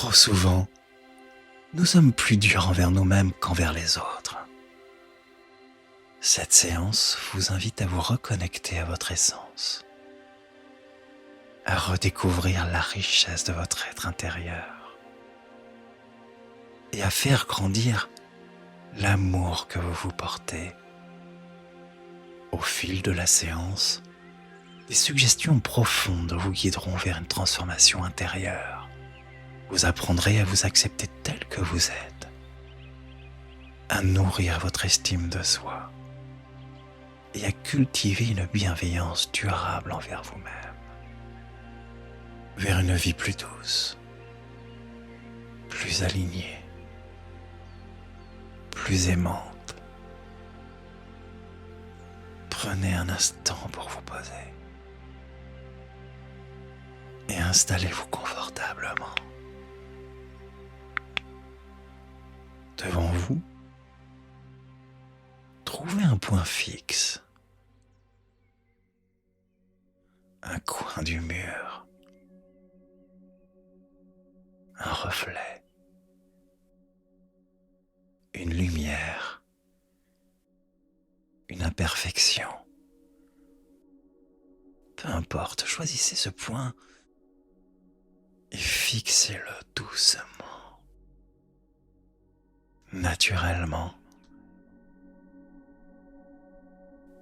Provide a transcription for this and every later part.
Trop souvent, nous sommes plus durs envers nous-mêmes qu'envers les autres. Cette séance vous invite à vous reconnecter à votre essence, à redécouvrir la richesse de votre être intérieur et à faire grandir l'amour que vous vous portez. Au fil de la séance, des suggestions profondes vous guideront vers une transformation intérieure. Vous apprendrez à vous accepter tel que vous êtes, à nourrir votre estime de soi et à cultiver une bienveillance durable envers vous-même, vers une vie plus douce, plus alignée, plus aimante. Prenez un instant pour vous poser et installez-vous confortablement. Devant vous, trouvez un point fixe, un coin du mur, un reflet, une lumière, une imperfection. Peu importe, choisissez ce point et fixez-le doucement, naturellement,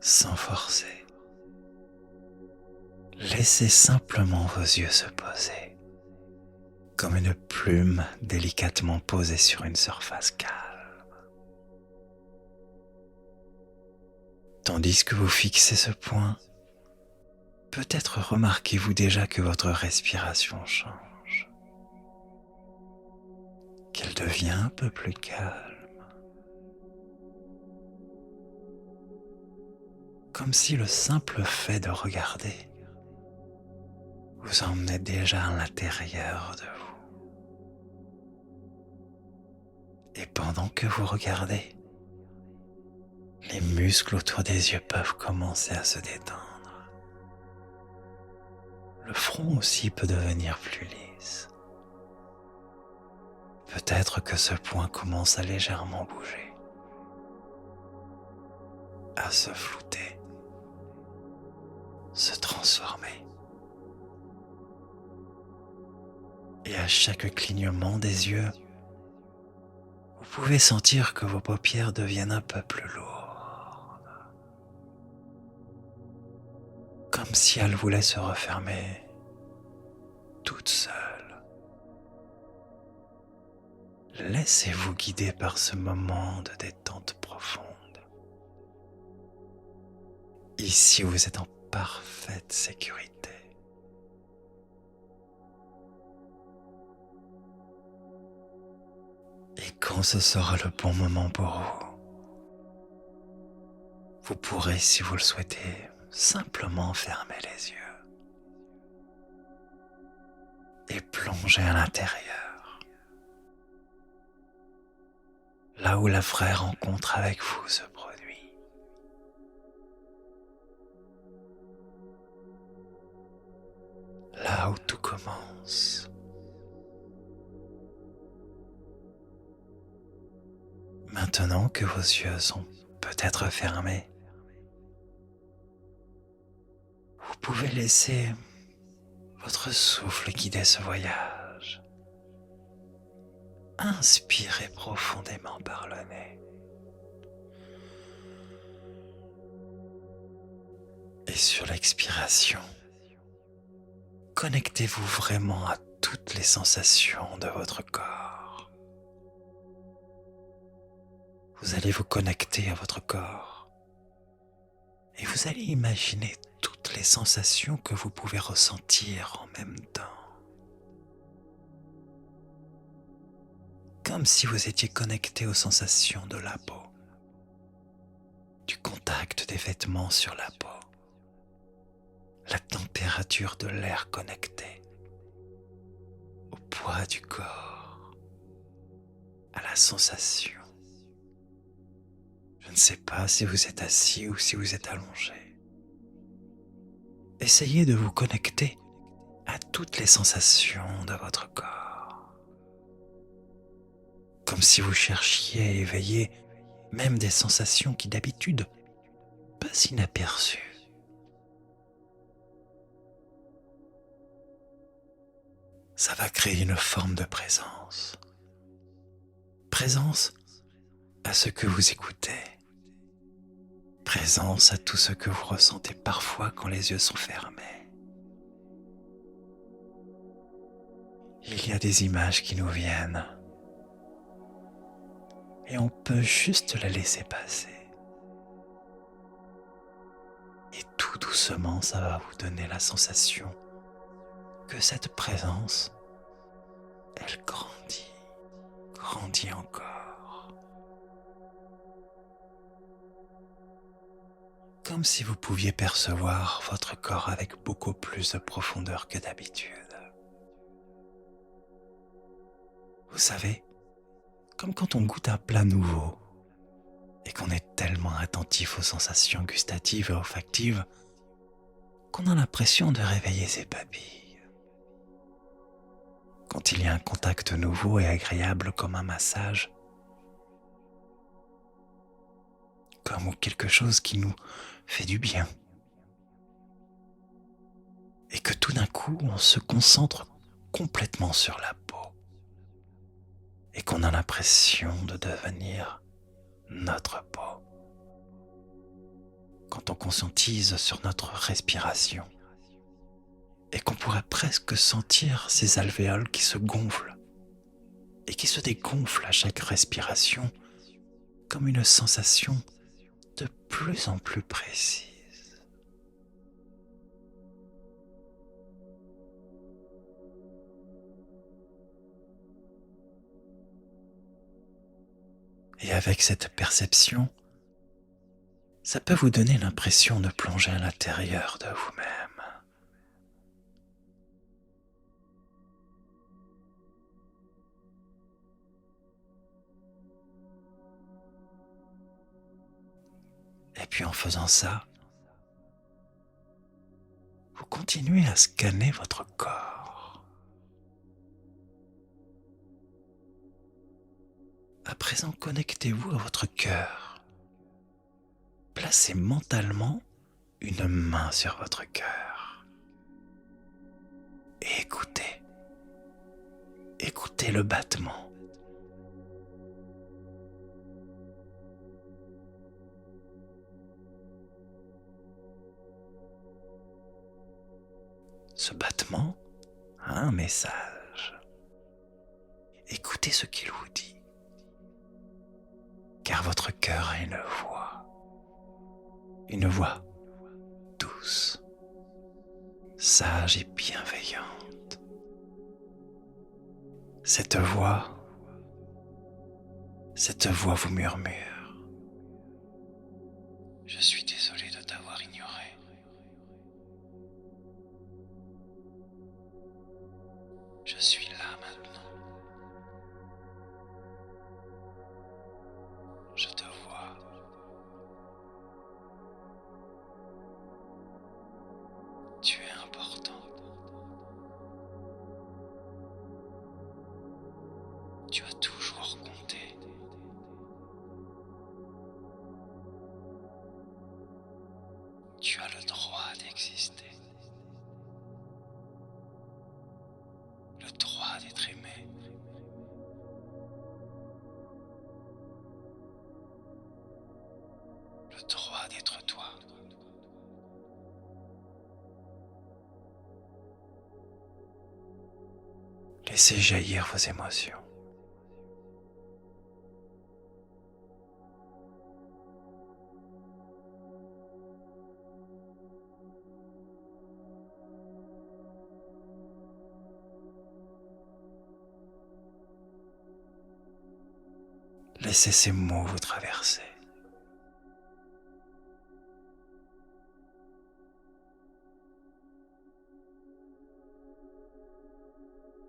sans forcer. Laissez simplement vos yeux se poser, comme une plume délicatement posée sur une surface calme. Tandis que vous fixez ce point, peut-être remarquez-vous déjà que votre respiration change, qu'elle devient un peu plus calme, comme si le simple fait de regarder vous emmenait déjà à l'intérieur de vous. Et pendant que vous regardez, les muscles autour des yeux peuvent commencer à se détendre. Le front aussi peut devenir plus lisse. Peut-être que ce point commence à légèrement bouger, à se flouter, se transformer. Et à chaque clignement des yeux, vous pouvez sentir que vos paupières deviennent un peu plus lourdes, comme si elles voulaient se refermer toutes seules. Laissez-vous guider par ce moment de détente profonde. Ici, vous êtes en parfaite sécurité. Et quand ce sera le bon moment pour vous, vous pourrez, si vous le souhaitez, simplement fermer les yeux et plonger à l'intérieur, là où la vraie rencontre avec vous se produit. Là où tout commence. Maintenant que vos yeux sont peut-être fermés, vous pouvez laisser votre souffle guider ce voyage. Inspirez profondément par le nez. Et sur l'expiration, connectez-vous vraiment à toutes les sensations de votre corps. Vous allez vous connecter à votre corps et vous allez imaginer toutes les sensations que vous pouvez ressentir en même temps. Comme si vous étiez connecté aux sensations de la peau, du contact des vêtements sur la peau, la température de l'air connecté, au poids du corps, à la sensation. Je ne sais pas si vous êtes assis ou si vous êtes allongé. Essayez de vous connecter à toutes les sensations de votre corps. comme si vous cherchiez à éveiller même des sensations qui d'habitude passent inaperçues. Ça va créer une forme de présence. Présence à ce que vous écoutez. Présence à tout ce que vous ressentez parfois quand les yeux sont fermés. Il y a des images qui nous viennent et on peut juste la laisser passer. Et tout doucement, ça va vous donner la sensation que cette présence, elle grandit, grandit encore. Comme si vous pouviez percevoir votre corps avec beaucoup plus de profondeur que d'habitude. Vous savez, comme quand on goûte un plat nouveau et qu'on est tellement attentif aux sensations gustatives et olfactives qu'on a l'impression de réveiller ses papilles. Quand il y a un contact nouveau et agréable comme un massage, comme quelque chose qui nous fait du bien, et que tout d'un coup on se concentre complètement sur la peau et qu'on a l'impression de devenir notre peau. Quand on conscientise sur notre respiration et qu'on pourrait presque sentir ces alvéoles qui se gonflent et qui se dégonflent à chaque respiration comme une sensation de plus en plus précise. Et avec cette perception, ça peut vous donner l'impression de plonger à l'intérieur de vous-même. Et puis en faisant ça, vous continuez à scanner votre corps. À présent, connectez-vous à votre cœur. Placez mentalement une main sur votre cœur. Et écoutez. Écoutez le battement. Ce battement a un message. Écoutez ce qu'il vous dit. Car votre cœur a une voix douce, sage et bienveillante. Cette voix vous murmure. Je suis désolé de t'avoir ignoré. Je suis là maintenant. Je te vois. Tu es important. Tu as toujours compté. Tu as le droit d'exister. Le droit d'être aimé. Le droit d'être toi. Laissez jaillir vos émotions. Laissez ces mots vous traverser.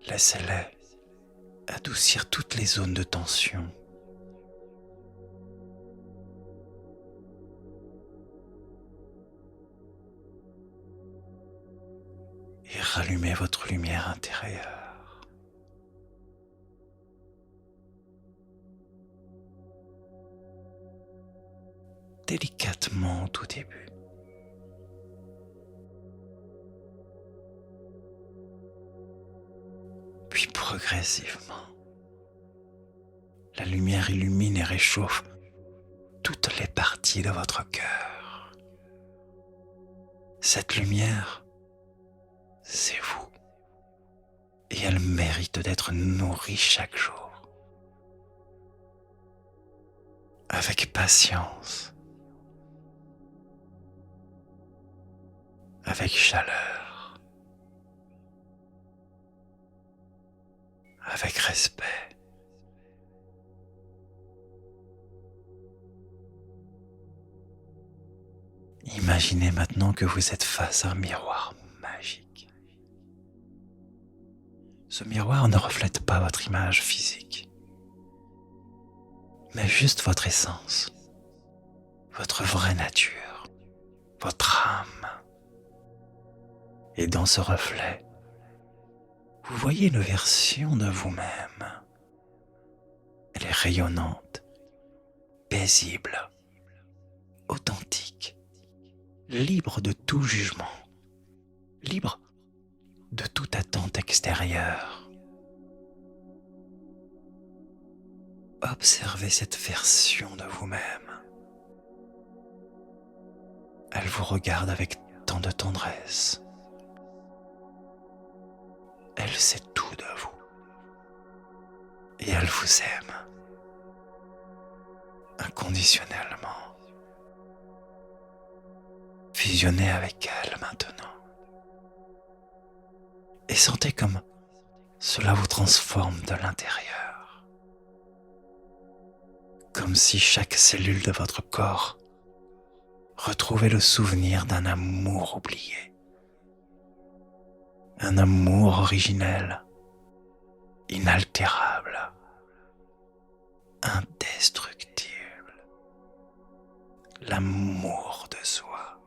Laissez-les adoucir toutes les zones de tension. Et rallumez votre lumière intérieure. délicatement au tout début. Puis progressivement, la lumière illumine et réchauffe toutes les parties de votre cœur. Cette lumière, c'est vous. Et elle mérite d'être nourrie chaque jour. Avec patience. Avec chaleur. Avec respect. Imaginez maintenant que vous êtes face à un miroir magique. Ce miroir ne reflète pas votre image physique, mais juste votre essence, votre vraie nature, votre âme. Et dans ce reflet, vous voyez une version de vous-même. Elle est rayonnante, paisible, authentique, libre de tout jugement, libre de toute attente extérieure. Observez cette version de vous-même. Elle vous regarde avec tant de tendresse. Elle sait tout de vous. Et elle vous aime. Inconditionnellement. Fusionnez avec elle maintenant. Et sentez comme cela vous transforme de l'intérieur. Comme si chaque cellule de votre corps retrouvait le souvenir d'un amour oublié. Un amour originel, inaltérable, indestructible. L'amour de soi.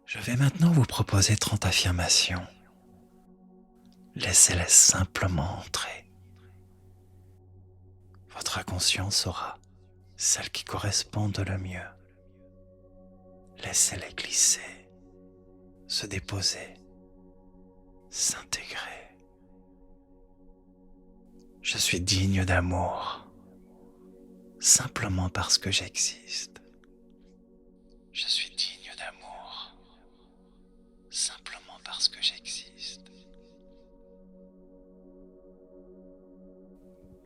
Je vais maintenant vous proposer 30 affirmations. Laissez-les simplement entrer. Votre inconscient saura celles qui correspondent le mieux. Laissez-les glisser, se déposer, s'intégrer. Je suis digne d'amour, simplement parce que j'existe. Je suis digne d'amour, simplement parce que j'existe.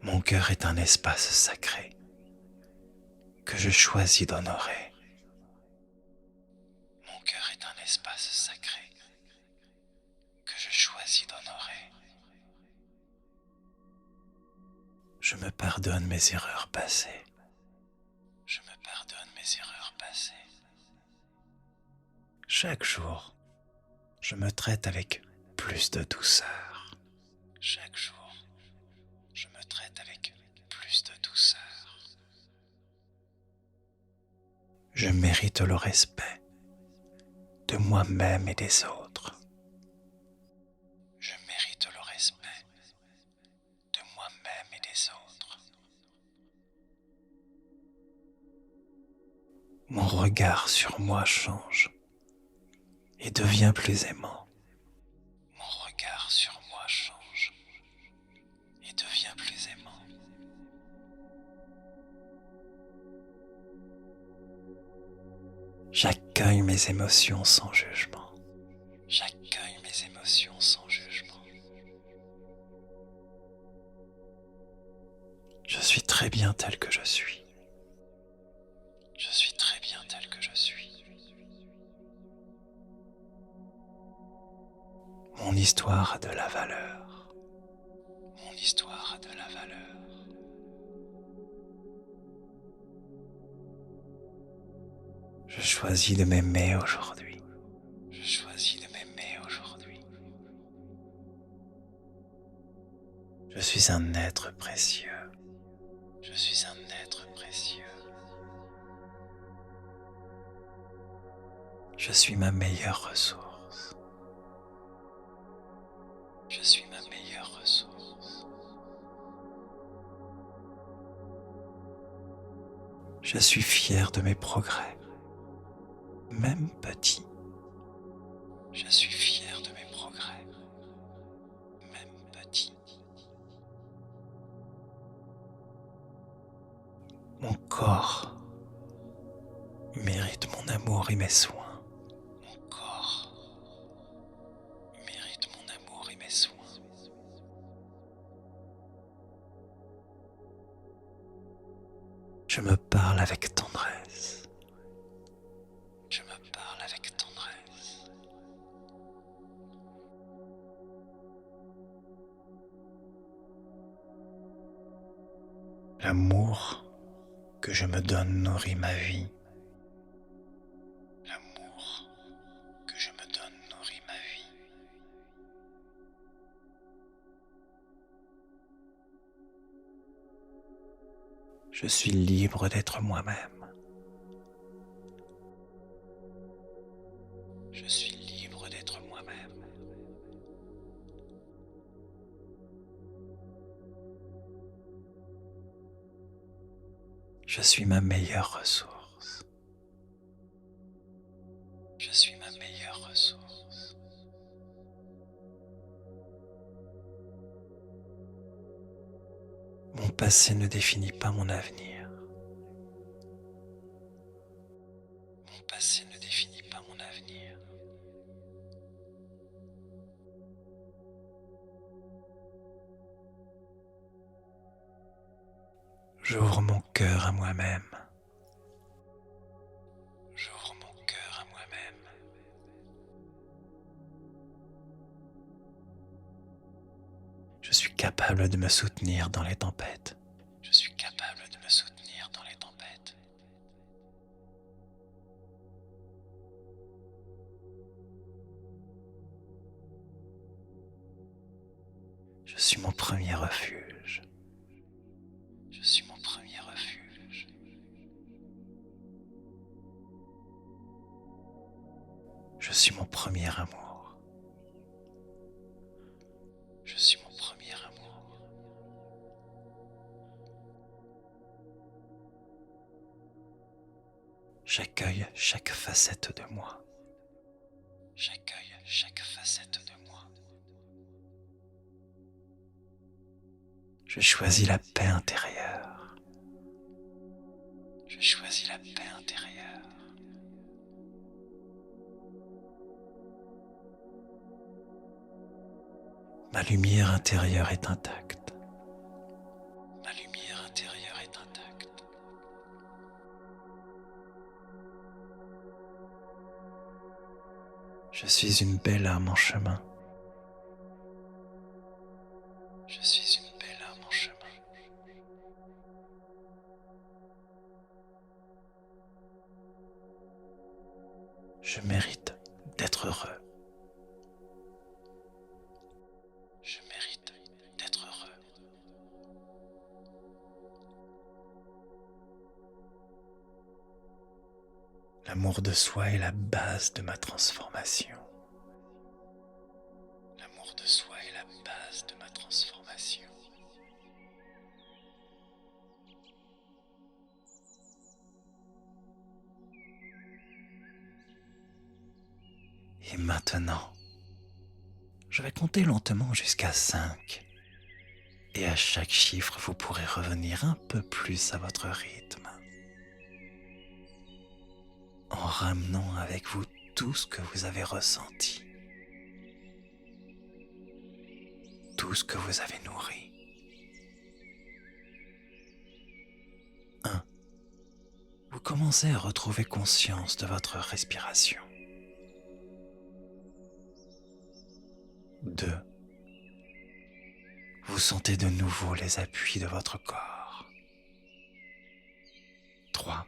Mon cœur est un espace sacré que je choisis d'honorer. Mon cœur est un espace sacré que je choisis d'honorer. Je me pardonne mes erreurs passées. Je me pardonne mes erreurs passées. Chaque jour, je me traite avec plus de douceur. Chaque jour, je me traite avec plus de douceur. Je mérite le respect de moi-même et des autres. Je mérite le respect de moi-même et des autres. Mon regard sur moi change et devient plus aimant. Mon regard sur moi change et devient plus aimant. J'accueille mes émotions sans jugement. J'accueille mes émotions sans jugement. Je suis très bien tel que je suis. Je suis très bien tel que je suis. Mon histoire a de la valeur. Mon histoire a de la valeur. Je choisis de m'aimer aujourd'hui. Je choisis de m'aimer aujourd'hui. Je suis un être précieux. Je suis un être précieux. Je suis ma meilleure ressource. Je suis ma meilleure ressource. Je suis fier de mes progrès, même petits. Je suis fier de mes progrès, même petits. Mon corps mérite mon amour et mes soins. Mon corps mérite mon amour et mes soins. Je me parle avec tendresse. Je me parle avec tendresse. L'amour que je me donne nourrit ma vie. L'amour que je me donne nourrit ma vie. Je suis libre d'être moi-même. Je suis libre d'être moi-même. Je suis ma meilleure ressource. Je suis ma meilleure ressource. Mon passé ne définit pas mon avenir. Mon passé ne définit pas mon avenir. J'ouvre mon cœur à moi-même. J'ouvre mon cœur à moi-même. Je suis capable de me soutenir dans les tempêtes. Je suis capable de me soutenir dans les tempêtes. Je suis mon premier refuge. Je suis mon premier refuge. Je suis mon premier amour. Je suis mon premier amour. J'accueille chaque facette de moi. J'accueille chaque facette de moi. Je choisis la paix intérieure. Je choisis la paix intérieure. Ma lumière intérieure est intacte. Ma lumière intérieure est intacte. Je suis une belle âme en chemin. Je suis une belle âme en chemin. Je mérite d'être heureux. Je mérite d'être heureux. L'amour de soi est la base de ma transformation. L'amour de soi est la base de ma transformation. Et maintenant, je vais compter lentement jusqu'à 5. Et à chaque chiffre, vous pourrez revenir un peu plus à votre rythme. En ramenant avec vous tout ce que vous avez ressenti. Tout ce que vous avez nourri. 1. Vous commencez à retrouver conscience de votre respiration. 2. Vous sentez de nouveau les appuis de votre corps. 3.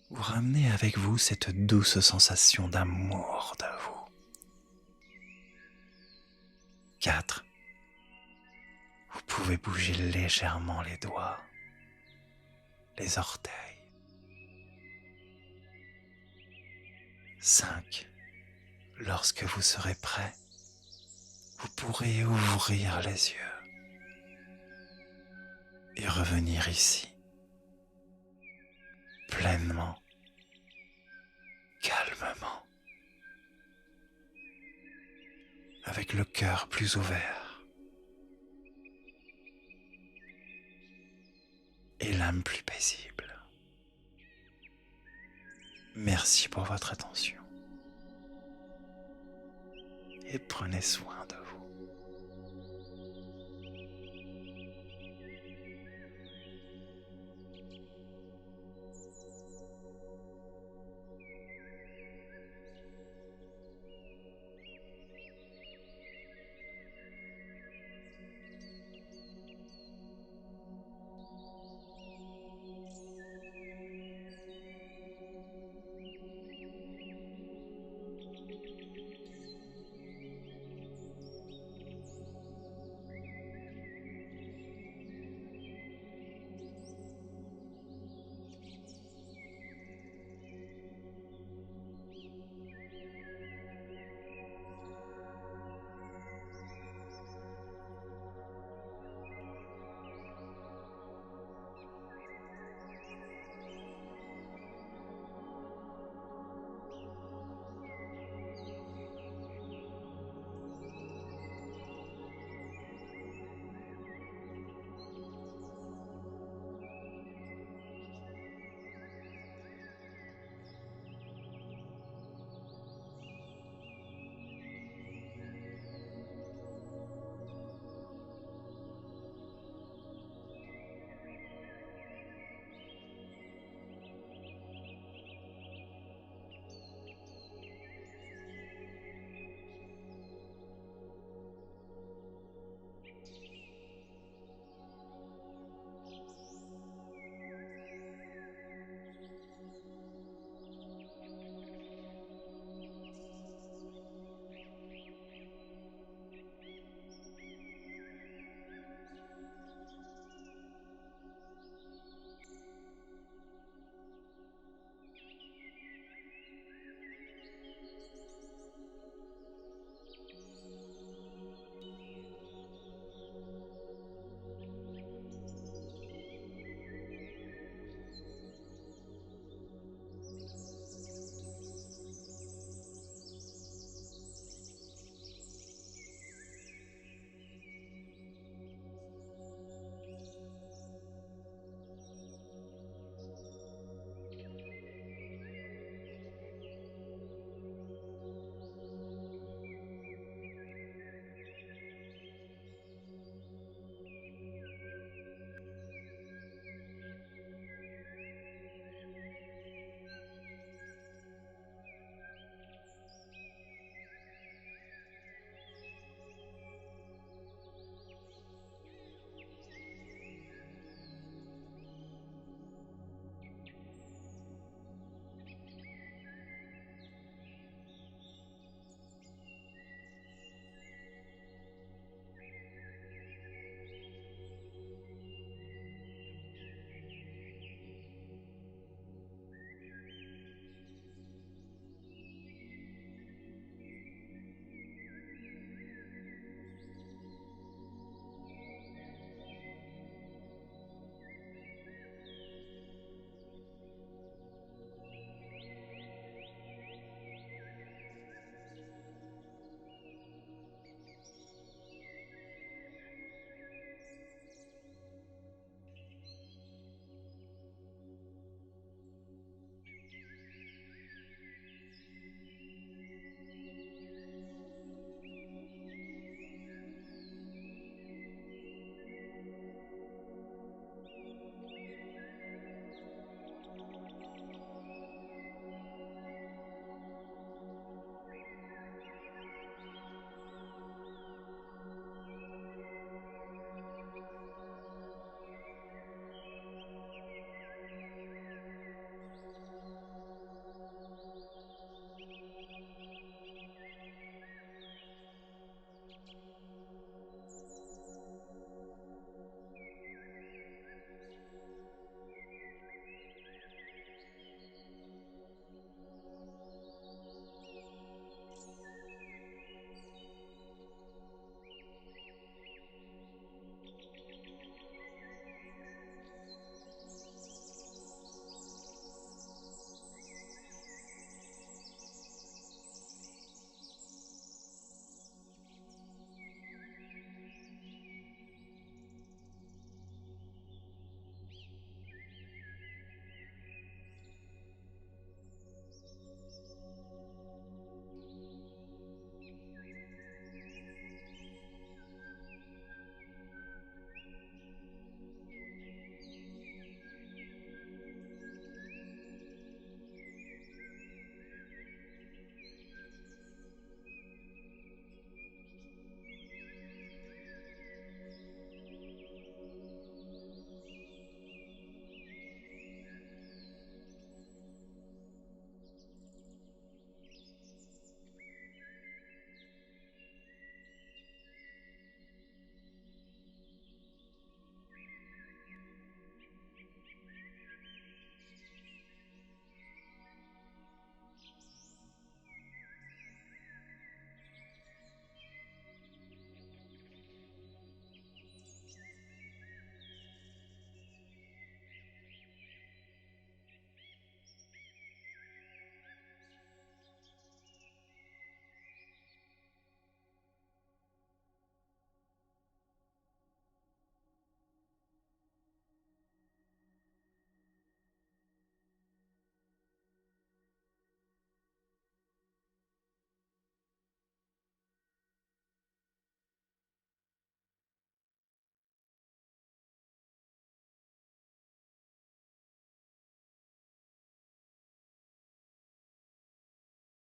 Vous ramenez avec vous cette douce sensation d'amour de vous. 4. Vous pouvez bouger légèrement les doigts, les orteils. 5. Lorsque vous serez prêt, vous pourrez ouvrir les yeux et revenir ici, pleinement, calmement, avec le cœur plus ouvert et l'âme plus paisible. Merci pour votre attention et prenez soin